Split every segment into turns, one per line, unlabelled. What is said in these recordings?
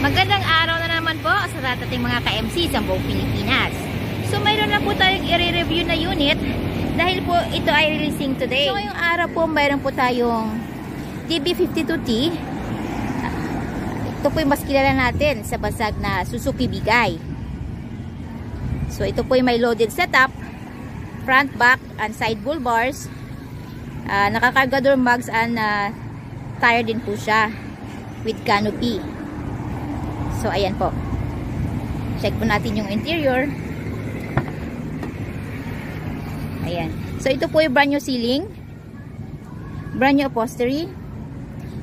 Magandang araw na naman po sa ating mga ka-MC sa buong Pilipinas. So mayroon na po tayong i-review na unit dahil po ito ay releasing today. So ngayong araw po mayroon po tayong DB52T. Ito po yung mas kilala natin sa basag na Suzuki Bigay. So ito po yung may loaded setup, front, back, and side bull bars. Nakakargador mugs and tire din po siya with canopy. So ayan po, check po natin yung interior. Ayan, so ito po yung brand new ceiling, brand new upholstery,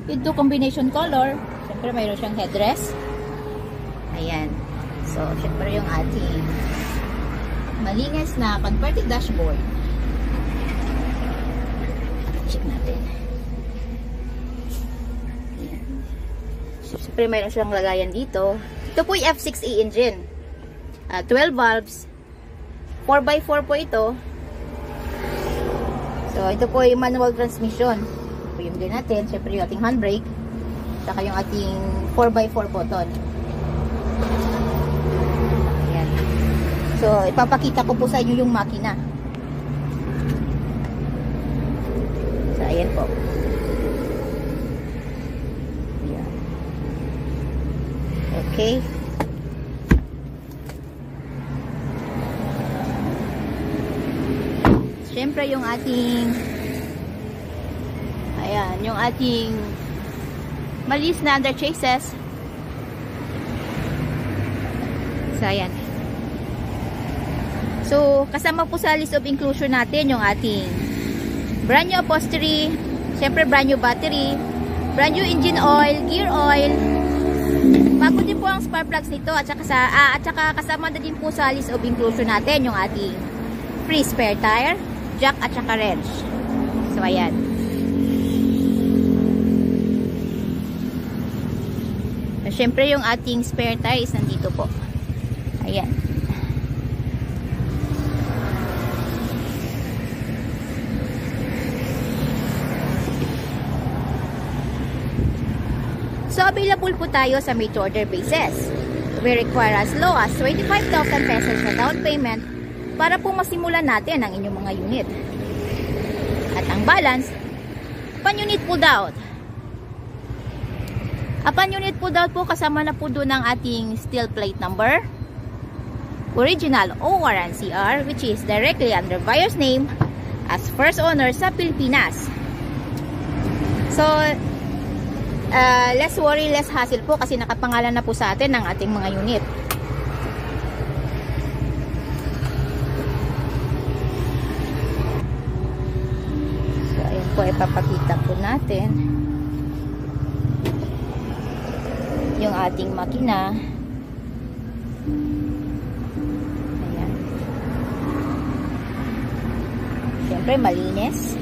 ito combination color. Siyempre mayroon siyang headrest. Ayan, so siyempre yung ating malinis na converted dashboard. Check natin. Siyempre mayroon siyang lagayan dito. Ito po yung F6E engine, 12 valves, 4x4 po ito. So ito po yung manual transmission. Ito po yung din natin. Siyempre yung ating handbrake, saka yung ating 4x4 button. Ayan. So ipapakita ko po sa inyo yung makina. So ayan po. Okay. Siyempre yung ating ayan, yung ating malis na under chassis. So ayan. So kasama po sa list of inclusion natin yung ating brand new upholstery, siyempre brand new battery, brand new engine oil, gear oil. Bago din po ang spark plugs nito at saka kasama na din po sa list of inclusion natin yung ating free spare tire, jack at saka wrench. So ayan. So, syempre yung ating spare tire is nandito po. Ayan. So, available po tayo sa made to order basis. We require as low as 25,000 pesos na down payment para po masimulan natin ang inyong mga unit. At ang balance, pan-unit pulled out. Pan-unit pulled out po kasama na po doon ang ating steel plate number, original ORNCR, which is directly under buyer's name as first owner sa Pilipinas. So, less worry, less hassle po kasi nakapangalan na po sa atin ang ating mga unit. So, ayan po, ipapakita po natin yung ating makina. Ayan. Siyempre, malinis.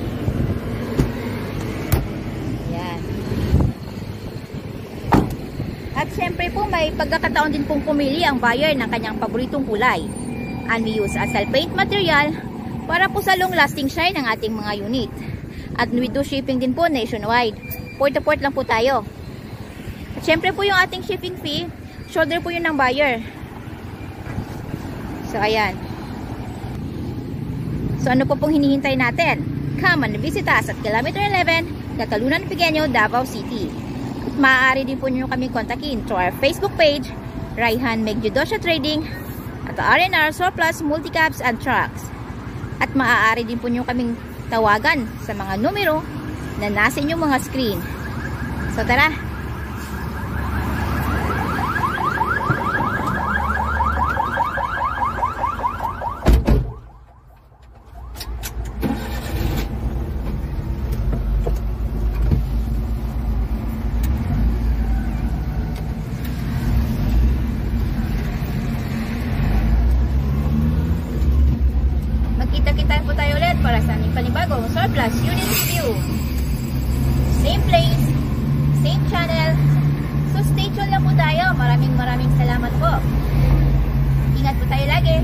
At syempre po may pagkakataon din pong pumili ang buyer ng kanyang paboritong kulay. And we use asal paint material para po sa long lasting shine ng ating mga unit. At we do shipping din po nationwide. Port to port lang po tayo. At syempre po yung ating shipping fee, shoulder po yun ng buyer. So ayan. So ano po pong hinihintay natin? Come and visit us at Kilometer 11, Katalunan, Pequeño, Davao City. Maaari din po nyo kami kontakin through our Facebook page, Raihan Megjudosya Trading, at R&R Surplus Multicabs and Trucks. At maaari din po nyo kaming tawagan sa mga numero na nasa inyong mga screen. So tara! Kita-kita po tayo ulit para sa aming panibagong surplus unit review. Same place, same channel. So stay tuned lang po tayo. Maraming salamat po. Ingat po tayo lagi.